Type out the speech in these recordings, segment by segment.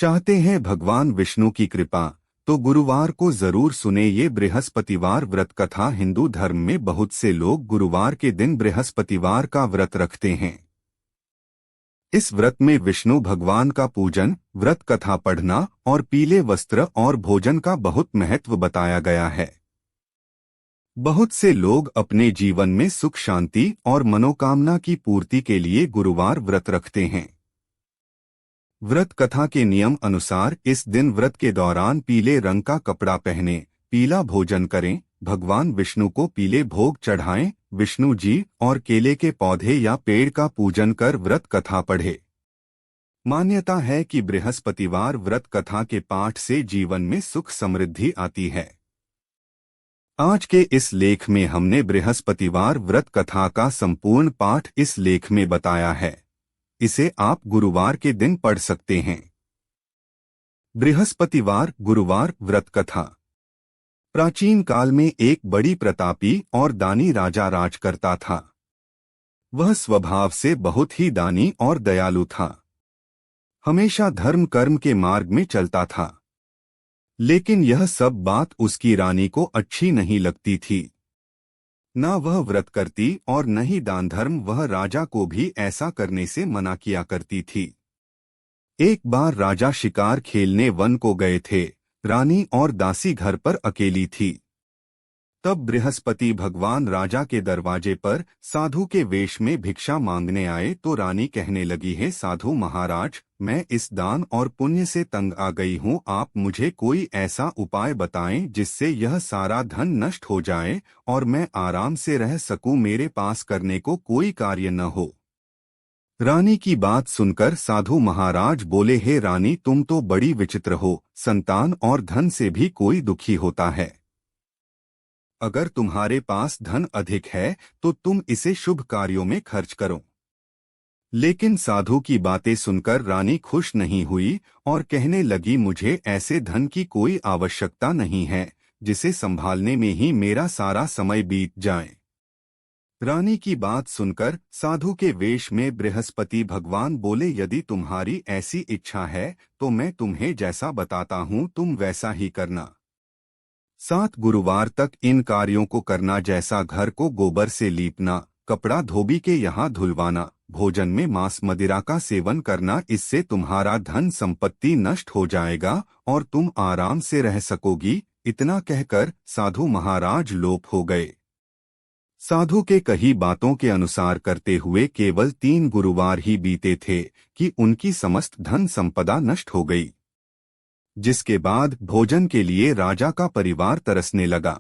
चाहते हैं भगवान विष्णु की कृपा तो गुरुवार को जरूर सुने ये बृहस्पतिवार व्रत कथा। हिंदू धर्म में बहुत से लोग गुरुवार के दिन बृहस्पतिवार का व्रत रखते हैं। इस व्रत में विष्णु भगवान का पूजन, व्रत कथा पढ़ना और पीले वस्त्र और भोजन का बहुत महत्व बताया गया है। बहुत से लोग अपने जीवन में सुख शांति और मनोकामना की पूर्ति के लिए गुरुवार व्रत रखते हैं। व्रत कथा के नियम अनुसार इस दिन व्रत के दौरान पीले रंग का कपड़ा पहने, पीला भोजन करें, भगवान विष्णु को पीले भोग चढ़ाएं, विष्णु जी और केले के पौधे या पेड़ का पूजन कर व्रत कथा पढ़े। मान्यता है कि बृहस्पतिवार व्रत कथा के पाठ से जीवन में सुख समृद्धि आती है। आज के इस लेख में हमने बृहस्पतिवार व्रत कथा का संपूर्ण पाठ इस लेख में बताया है। इसे आप गुरुवार के दिन पढ़ सकते हैं। बृहस्पतिवार गुरुवार व्रत कथा। प्राचीन काल में एक बड़ी प्रतापी और दानी राजा राज करता था। वह स्वभाव से बहुत ही दानी और दयालु था। हमेशा धर्म कर्म के मार्ग में चलता था। लेकिन यह सब बात उसकी रानी को अच्छी नहीं लगती थी। न वह व्रत करती और न ही दान धर्म। वह राजा को भी ऐसा करने से मना किया करती थी। एक बार राजा शिकार खेलने वन को गए थे। रानी और दासी घर पर अकेली थी। तब बृहस्पति भगवान राजा के दरवाजे पर साधु के वेश में भिक्षा मांगने आए तो रानी कहने लगी, है साधु महाराज, मैं इस दान और पुण्य से तंग आ गई हूँ। आप मुझे कोई ऐसा उपाय बताएं जिससे यह सारा धन नष्ट हो जाए और मैं आराम से रह सकूं। मेरे पास करने को कोई कार्य न हो। रानी की बात सुनकर साधु महाराज बोले, हे रानी, तुम तो बड़ी विचित्र हो। संतान और धन से भी कोई दुखी होता है। अगर तुम्हारे पास धन अधिक है तो तुम इसे शुभ कार्यों में खर्च करो। लेकिन साधु की बातें सुनकर रानी खुश नहीं हुई और कहने लगी, मुझे ऐसे धन की कोई आवश्यकता नहीं है जिसे संभालने में ही मेरा सारा समय बीत जाए। रानी की बात सुनकर साधु के वेश में बृहस्पति भगवान बोले, यदि तुम्हारी ऐसी इच्छा है तो मैं तुम्हें जैसा बताता हूँ तुम वैसा ही करना। 7 गुरुवार तक इन कार्यों को करना, जैसा घर को गोबर से लीपना, कपड़ा धोबी के यहाँ धुलवाना, भोजन में मांस मदिरा का सेवन करना। इससे तुम्हारा धन संपत्ति नष्ट हो जाएगा और तुम आराम से रह सकोगी। इतना कहकर साधु महाराज लोप हो गए। साधु के कही बातों के अनुसार करते हुए केवल 3 गुरुवार ही बीते थे कि उनकी समस्त धन संपदा नष्ट हो गई। जिसके बाद भोजन के लिए राजा का परिवार तरसने लगा।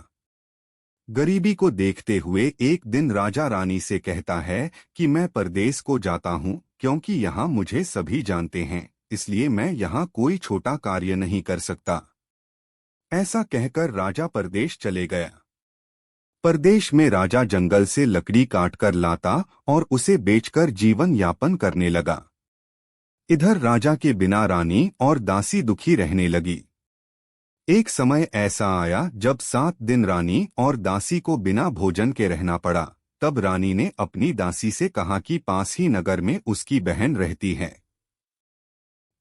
गरीबी को देखते हुए एक दिन राजा रानी से कहता है कि मैं परदेश को जाता हूँ, क्योंकि यहाँ मुझे सभी जानते हैं, इसलिए मैं यहाँ कोई छोटा कार्य नहीं कर सकता। ऐसा कहकर राजा परदेश चले गया। परदेश में राजा जंगल से लकड़ी काटकर लाता और उसे बेचकर जीवन यापन करने लगा। इधर राजा के बिना रानी और दासी दुखी रहने लगी। एक समय ऐसा आया जब 7 दिन रानी और दासी को बिना भोजन के रहना पड़ा। तब रानी ने अपनी दासी से कहा कि पास ही नगर में उसकी बहन रहती है।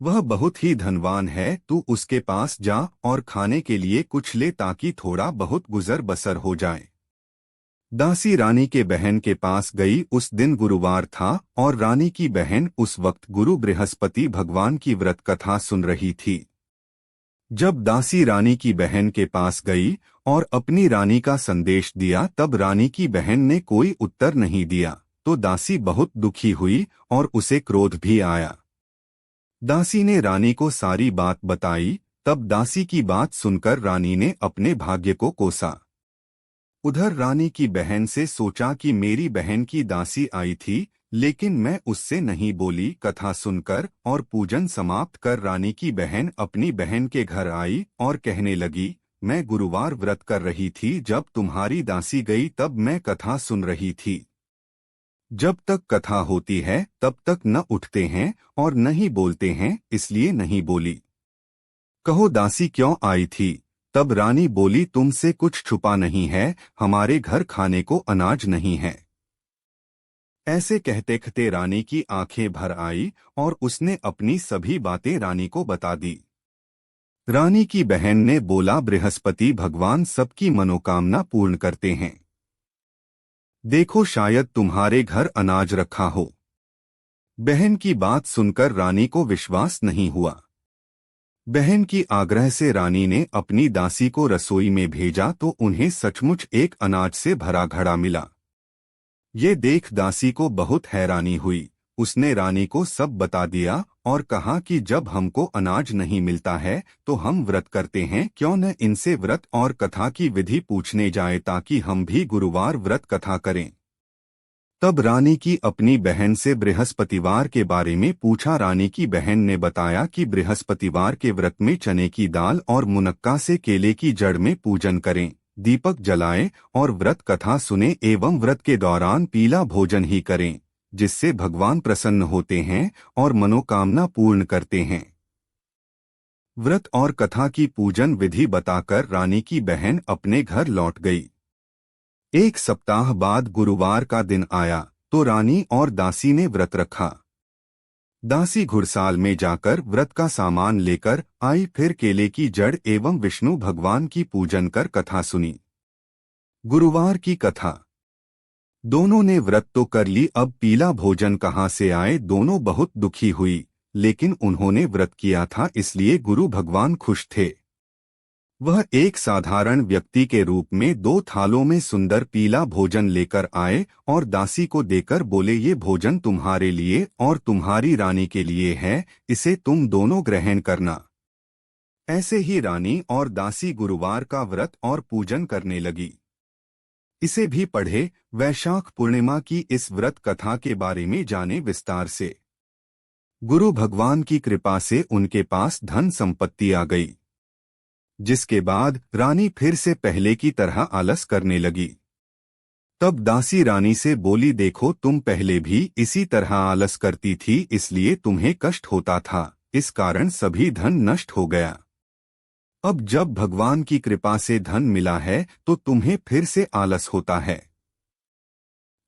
वह बहुत ही धनवान है, तू उसके पास जा और खाने के लिए कुछ ले ताकि थोड़ा बहुत गुजर बसर हो जाए। दासी रानी के बहन के पास गई। उस दिन गुरुवार था और रानी की बहन उस वक्त गुरु बृहस्पति भगवान की व्रत कथा सुन रही थी। जब दासी रानी की बहन के पास गई और अपनी रानी का संदेश दिया, तब रानी की बहन ने कोई उत्तर नहीं दिया तो दासी बहुत दुखी हुई और उसे क्रोध भी आया। दासी ने रानी को सारी बात बताई। तब दासी की बात सुनकर रानी ने अपने भाग्य को कोसा। उधर रानी की बहन से सोचा कि मेरी बहन की दासी आई थी, लेकिन मैं उससे नहीं बोली। कथा सुनकर और पूजन समाप्त कर रानी की बहन अपनी बहन के घर आई और कहने लगी, मैं गुरुवार व्रत कर रही थी, जब तुम्हारी दासी गई तब मैं कथा सुन रही थी। जब तक कथा होती है तब तक न उठते हैं और न ही बोलते हैं, इसलिए नहीं बोली। कहो दासी क्यों आई थी? तब रानी बोली, तुमसे कुछ छुपा नहीं है, हमारे घर खाने को अनाज नहीं है। ऐसे कहते कहते रानी की आंखें भर आई और उसने अपनी सभी बातें रानी को बता दी। रानी की बहन ने बोला, बृहस्पति भगवान सबकी मनोकामना पूर्ण करते हैं। देखो शायद तुम्हारे घर अनाज रखा हो। बहन की बात सुनकर रानी को विश्वास नहीं हुआ। बहन की आग्रह से रानी ने अपनी दासी को रसोई में भेजा तो उन्हें सचमुच एक अनाज से भरा घड़ा मिला। ये देख दासी को बहुत हैरानी हुई। उसने रानी को सब बता दिया और कहा कि जब हमको अनाज नहीं मिलता है तो हम व्रत करते हैं, क्यों न इनसे व्रत और कथा की विधि पूछने जाए ताकि हम भी गुरुवार व्रत कथा करें। तब रानी की अपनी बहन से बृहस्पतिवार के बारे में पूछा। रानी की बहन ने बताया कि बृहस्पतिवार के व्रत में चने की दाल और मुनक्का से केले की जड़ में पूजन करें, दीपक जलाएं और व्रत कथा सुने एवं व्रत के दौरान पीला भोजन ही करें, जिससे भगवान प्रसन्न होते हैं और मनोकामना पूर्ण करते हैं। व्रत और कथा की पूजन विधि बताकर रानी की बहन अपने घर लौट गई। एक सप्ताह बाद गुरुवार का दिन आया तो रानी और दासी ने व्रत रखा। दासी घुड़साल में जाकर व्रत का सामान लेकर आई, फिर केले की जड़ एवं विष्णु भगवान की पूजन कर कथा सुनी। गुरुवार की कथा। दोनों ने व्रत तो कर ली, अब पीला भोजन कहाँ से आए। दोनों बहुत दुखी हुई, लेकिन उन्होंने व्रत किया था इसलिए गुरु भगवान खुश थे। वह एक साधारण व्यक्ति के रूप में 2 थालों में सुंदर पीला भोजन लेकर आए और दासी को देकर बोले, ये भोजन तुम्हारे लिए और तुम्हारी रानी के लिए है, इसे तुम दोनों ग्रहण करना। ऐसे ही रानी और दासी गुरुवार का व्रत और पूजन करने लगी। इसे भी पढ़े। वैशाख पूर्णिमा की इस व्रत कथा के बारे में जाने विस्तार से। गुरु भगवान की कृपा से उनके पास धन संपत्ति आ गई, जिसके बाद रानी फिर से पहले की तरह आलस करने लगी। तब दासी रानी से बोली, देखो तुम पहले भी इसी तरह आलस करती थी, इसलिए तुम्हें कष्ट होता था, इस कारण सभी धन नष्ट हो गया। अब जब भगवान की कृपा से धन मिला है तो तुम्हें फिर से आलस होता है।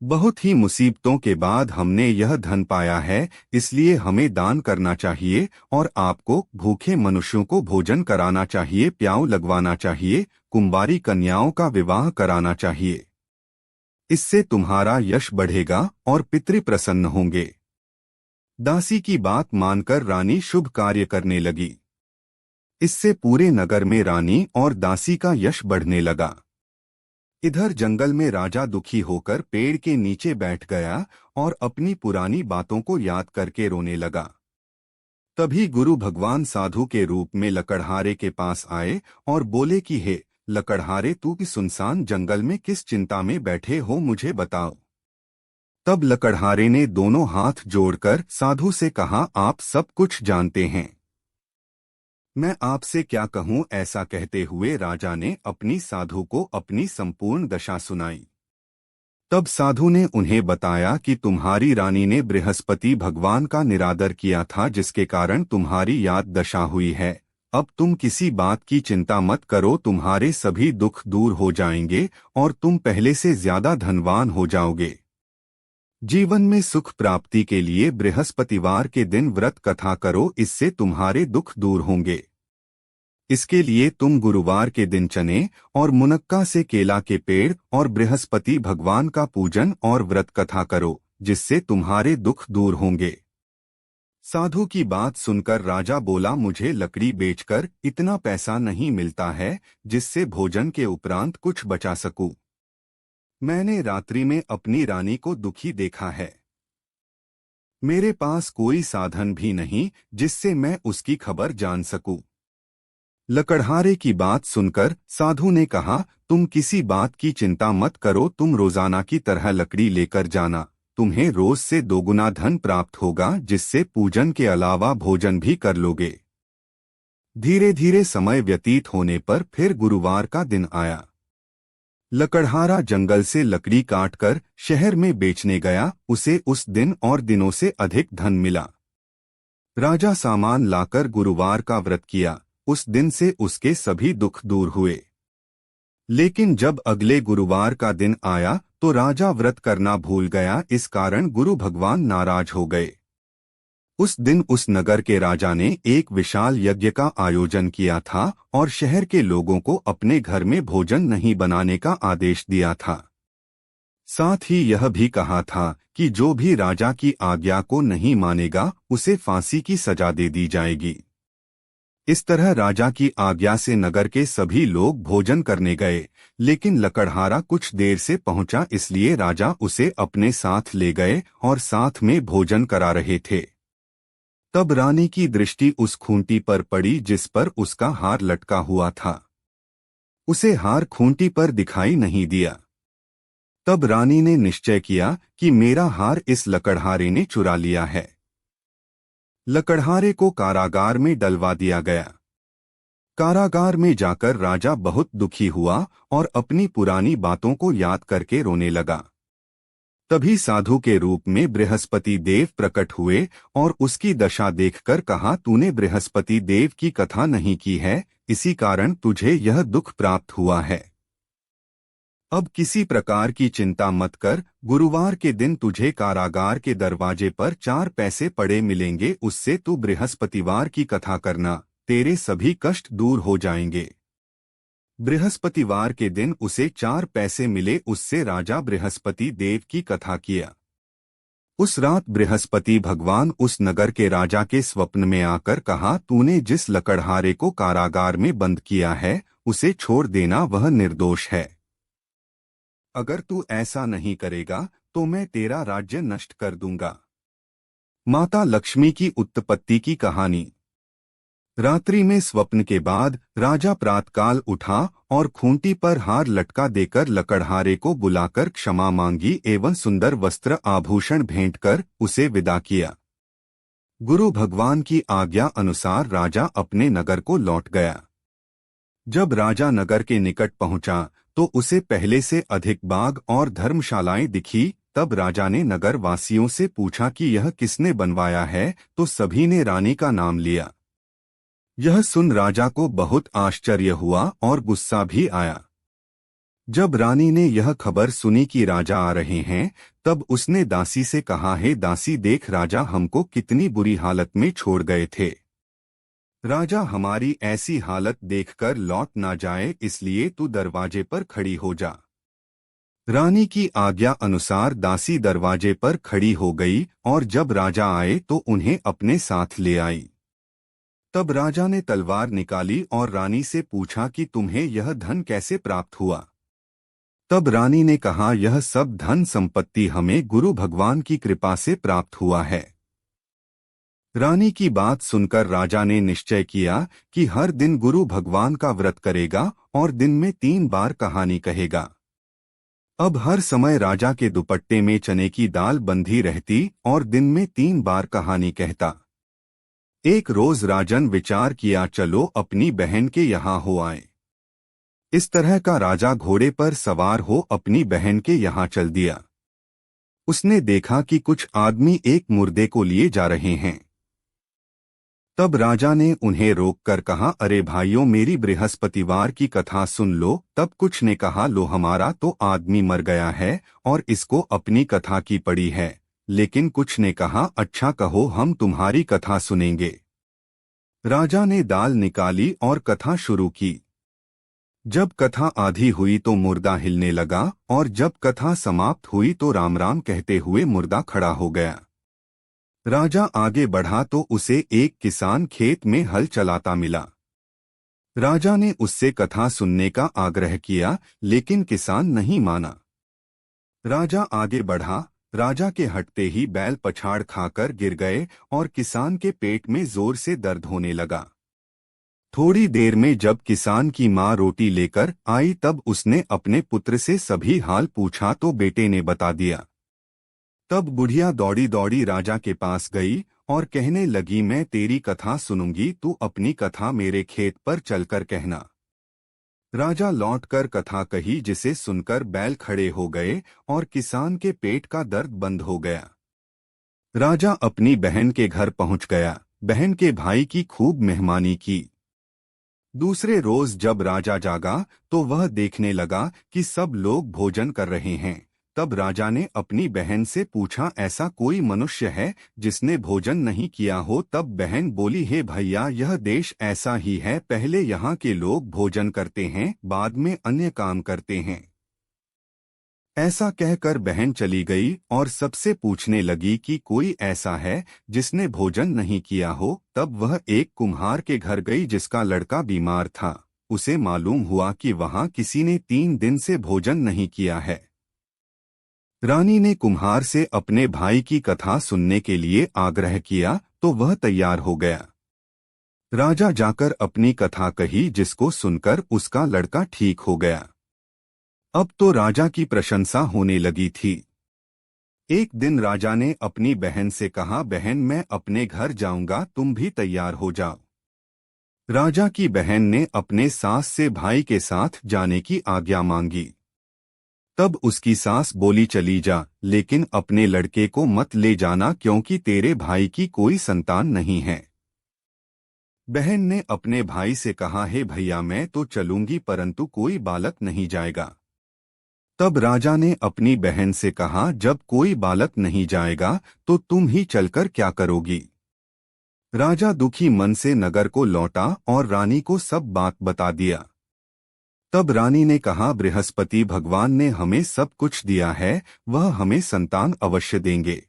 बहुत ही मुसीबतों के बाद हमने यह धन पाया है, इसलिए हमें दान करना चाहिए और आपको भूखे मनुष्यों को भोजन कराना चाहिए, प्याऊ लगवाना चाहिए, कुंवारी कन्याओं का विवाह कराना चाहिए। इससे तुम्हारा यश बढ़ेगा और पितृ प्रसन्न होंगे। दासी की बात मानकर रानी शुभ कार्य करने लगी। इससे पूरे नगर में रानी और दासी का यश बढ़ने लगा। इधर जंगल में राजा दुखी होकर पेड़ के नीचे बैठ गया और अपनी पुरानी बातों को याद करके रोने लगा। तभी गुरु भगवान साधु के रूप में लकड़हारे के पास आए और बोले कि हे लकड़हारे, तू इस सुनसान जंगल में किस चिंता में बैठे हो, मुझे बताओ। तब लकड़हारे ने दोनों हाथ जोड़कर साधु से कहा, आप सब कुछ जानते हैं, मैं आपसे क्या कहूँ। ऐसा कहते हुए राजा ने अपनी साधु को अपनी संपूर्ण दशा सुनाई। तब साधु ने उन्हें बताया कि तुम्हारी रानी ने बृहस्पति भगवान का निरादर किया था, जिसके कारण तुम्हारी याद दशा हुई है। अब तुम किसी बात की चिंता मत करो, तुम्हारे सभी दुख दूर हो जाएंगे और तुम पहले से ज्यादा धनवान हो जाओगे। जीवन में सुख प्राप्ति के लिए बृहस्पतिवार के दिन व्रत कथा करो, इससे तुम्हारे दुख दूर होंगे। इसके लिए तुम गुरुवार के दिन चने और मुनक्का से केला के पेड़ और बृहस्पति भगवान का पूजन और व्रत कथा करो, जिससे तुम्हारे दुख दूर होंगे। साधु की बात सुनकर राजा बोला, मुझे लकड़ी बेचकर इतना पैसा नहीं मिलता है जिससे भोजन के उपरांत कुछ बचा सकूं। मैंने रात्रि में अपनी रानी को दुखी देखा है। मेरे पास कोई साधन भी नहीं जिससे मैं उसकी खबर जान सकूं। लकड़हारे की बात सुनकर साधु ने कहा, तुम किसी बात की चिंता मत करो, तुम रोजाना की तरह लकड़ी लेकर जाना, तुम्हें रोज से 2 गुना धन प्राप्त होगा, जिससे पूजन के अलावा भोजन भी कर लोगे। धीरे धीरे समय व्यतीत होने पर फिर गुरुवार का दिन आया। लकड़हारा जंगल से लकड़ी काटकर शहर में बेचने गया, उसे उस दिन और दिनों से अधिक धन मिला। राजा सामान लाकर गुरुवार का व्रत किया, उस दिन से उसके सभी दुख दूर हुए। लेकिन जब अगले गुरुवार का दिन आया तो राजा व्रत करना भूल गया। इस कारण गुरु भगवान नाराज हो गए। उस दिन उस नगर के राजा ने एक विशाल यज्ञ का आयोजन किया था और शहर के लोगों को अपने घर में भोजन नहीं बनाने का आदेश दिया था। साथ ही यह भी कहा था कि जो भी राजा की आज्ञा को नहीं मानेगा उसे फांसी की सजा दे दी जाएगी। इस तरह राजा की आज्ञा से नगर के सभी लोग भोजन करने गए, लेकिन लकड़हारा कुछ देर से पहुंचा, इसलिए राजा उसे अपने साथ ले गए और साथ में भोजन करा रहे थे। तब रानी की दृष्टि उस खूंटी पर पड़ी जिस पर उसका हार लटका हुआ था। उसे हार खूंटी पर दिखाई नहीं दिया। तब रानी ने निश्चय किया कि मेरा हार इस लकड़हारे ने चुरा लिया है। लकड़हारे को कारागार में डलवा दिया गया। कारागार में जाकर राजा बहुत दुखी हुआ और अपनी पुरानी बातों को याद करके रोने लगा। तभी साधु के रूप में बृहस्पति देव प्रकट हुए और उसकी दशा देखकर कहा, तूने बृहस्पति देव की कथा नहीं की है, इसी कारण तुझे यह दुख प्राप्त हुआ है। अब किसी प्रकार की चिंता मत कर, गुरुवार के दिन तुझे कारागार के दरवाजे पर 4 पैसे पड़े मिलेंगे, उससे तू बृहस्पतिवार की कथा करना, तेरे सभी कष्ट दूर हो जाएंगे। बृहस्पतिवार के दिन उसे 4 पैसे मिले, उससे राजा बृहस्पति देव की कथा किया। उस रात बृहस्पति भगवान उस नगर के राजा के स्वप्न में आकर कहा, तूने जिस लकड़हारे को कारागार में बंद किया है उसे छोड़ देना, वह निर्दोष है। अगर तू ऐसा नहीं करेगा तो मैं तेरा राज्य नष्ट कर दूंगा। माता लक्ष्मी की उत्पत्ति की कहानी। रात्रि में स्वप्न के बाद राजा प्रातकाल उठा और खूंटी पर हार लटका देकर लकड़हारे को बुलाकर क्षमा मांगी एवं सुंदर वस्त्र आभूषण भेंट कर उसे विदा किया। गुरु भगवान की आज्ञा अनुसार राजा अपने नगर को लौट गया। जब राजा नगर के निकट पहुंचा तो उसे पहले से अधिक बाग और धर्मशालाएं दिखी। तब राजा ने नगर वासियों से पूछा कि यह किसने बनवाया है, तो सभी ने रानी का नाम लिया। यह सुन राजा को बहुत आश्चर्य हुआ और गुस्सा भी आया। जब रानी ने यह खबर सुनी कि राजा आ रहे हैं, तब उसने दासी से कहा, हे दासी, देख राजा हमको कितनी बुरी हालत में छोड़ गए थे। राजा हमारी ऐसी हालत देखकर लौट ना जाए, इसलिए तू दरवाजे पर खड़ी हो जा। रानी की आज्ञा अनुसार दासी दरवाजे पर खड़ी हो गई और जब राजा आए तो उन्हें अपने साथ ले आई। तब राजा ने तलवार निकाली और रानी से पूछा कि तुम्हें यह धन कैसे प्राप्त हुआ। तब रानी ने कहा, यह सब धन संपत्ति हमें गुरु भगवान की कृपा से प्राप्त हुआ है। रानी की बात सुनकर राजा ने निश्चय किया कि हर दिन गुरु भगवान का व्रत करेगा और दिन में 3 बार कहानी कहेगा। अब हर समय राजा के दुपट्टे में चने की दाल बंधी रहती और दिन में 3 बार कहानी कहता। एक रोज राजन विचार किया, चलो अपनी बहन के यहाँ हो आए। इस तरह का राजा घोड़े पर सवार हो अपनी बहन के यहाँ चल दिया। उसने देखा कि कुछ आदमी एक मुर्दे को लिए जा रहे हैं। तब राजा ने उन्हें रोककर कहा, अरे भाइयों, मेरी बृहस्पतिवार की कथा सुन लो। तब कुछ ने कहा, लो हमारा तो आदमी मर गया है और इसको अपनी कथा की पड़ी है। लेकिन कुछ ने कहा, अच्छा कहो, हम तुम्हारी कथा सुनेंगे। राजा ने दाल निकाली और कथा शुरू की। जब कथा आधी हुई तो मुर्दा हिलने लगा और जब कथा समाप्त हुई तो राम राम कहते हुए मुर्दा खड़ा हो गया। राजा आगे बढ़ा तो उसे एक किसान खेत में हल चलाता मिला। राजा ने उससे कथा सुनने का आग्रह किया, लेकिन किसान नहीं माना। राजा आगे बढ़ा। राजा के हटते ही बैल पछाड़ खाकर गिर गए और किसान के पेट में जोर से दर्द होने लगा। थोड़ी देर में जब किसान की माँ रोटी लेकर आई तब उसने अपने पुत्र से सभी हाल पूछा तो बेटे ने बता दिया। तब बुढ़िया दौड़ी दौड़ी राजा के पास गई और कहने लगी, मैं तेरी कथा सुनूंगी, तू अपनी कथा मेरे खेत पर चलकर कहना। राजा लौटकर कथा कही, जिसे सुनकर बैल खड़े हो गए और किसान के पेट का दर्द बंद हो गया। राजा अपनी बहन के घर पहुंच गया। बहन के भाई की खूब मेहमानी की। दूसरे रोज जब राजा जागा तो वह देखने लगा कि सब लोग भोजन कर रहे हैं, तब राजा ने अपनी बहन से पूछा, ऐसा कोई मनुष्य है जिसने भोजन नहीं किया हो? तब बहन बोली, हे भैया, यह देश ऐसा ही है, पहले यहाँ के लोग भोजन करते हैं, बाद में अन्य काम करते हैं। ऐसा कहकर बहन चली गई और सबसे पूछने लगी कि कोई ऐसा है जिसने भोजन नहीं किया हो। तब वह एक कुम्हार के घर गई जिसका लड़का बीमार था। उसे मालूम हुआ कि वहां किसी ने 3 दिन से भोजन नहीं किया है। रानी ने कुम्हार से अपने भाई की कथा सुनने के लिए आग्रह किया तो वह तैयार हो गया। राजा जाकर अपनी कथा कही, जिसको सुनकर उसका लड़का ठीक हो गया। अब तो राजा की प्रशंसा होने लगी थी। एक दिन राजा ने अपनी बहन से कहा, बहन, मैं अपने घर जाऊंगा, तुम भी तैयार हो जाओ। राजा की बहन ने अपने सास से भाई के साथ जाने की आज्ञा मांगी। तब उसकी सास बोली, चली जा, लेकिन अपने लड़के को मत ले जाना, क्योंकि तेरे भाई की कोई संतान नहीं है। बहन ने अपने भाई से कहा, हे भैया, मैं तो चलूंगी, परंतु कोई बालक नहीं जाएगा। तब राजा ने अपनी बहन से कहा, जब कोई बालक नहीं जाएगा तो तुम ही चलकर क्या करोगी? राजा दुखी मन से नगर को लौटा और रानी को सब बात बता दिया। तब रानी ने कहा, बृहस्पति भगवान ने हमें सब कुछ दिया है, वह हमें संतान अवश्य देंगे।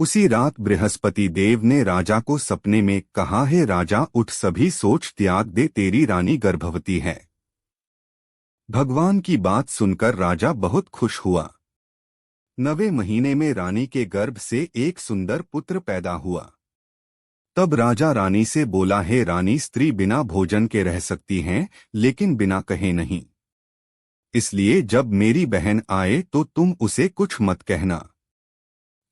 उसी रात बृहस्पति देव ने राजा को सपने में कहा, हे राजा, उठ, सभी सोच त्याग दे, तेरी रानी गर्भवती है। भगवान की बात सुनकर राजा बहुत खुश हुआ। 9वें महीने में रानी के गर्भ से एक सुंदर पुत्र पैदा हुआ। तब राजा रानी से बोला, हे रानी, स्त्री बिना भोजन के रह सकती हैं, लेकिन बिना कहे नहीं। इसलिए जब मेरी बहन आए तो तुम उसे कुछ मत कहना।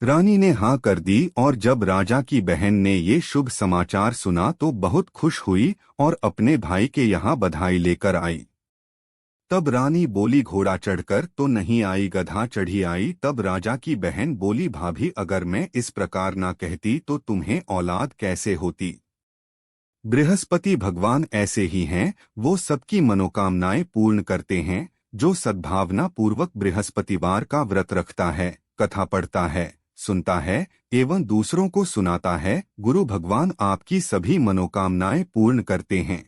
रानी ने हाँ कर दी और जब राजा की बहन ने ये शुभ समाचार सुना तो बहुत खुश हुई और अपने भाई के यहाँ बधाई लेकर आई। तब रानी बोली, घोड़ा चढ़कर तो नहीं आई, गधा चढ़ी आई। तब राजा की बहन बोली, भाभी, अगर मैं इस प्रकार ना कहती तो तुम्हें औलाद कैसे होती? बृहस्पति भगवान ऐसे ही हैं, वो सबकी मनोकामनाएं पूर्ण करते हैं। जो सद्भावना पूर्वक बृहस्पतिवार का व्रत रखता है, कथा पढ़ता है, सुनता है एवं दूसरों को सुनाता है, गुरु भगवान आपकी सभी मनोकामनाएं पूर्ण करते हैं।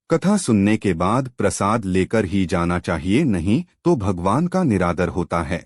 कथा सुनने के बाद प्रसाद लेकर ही जाना चाहिए, नहीं तो भगवान का निरादर होता है।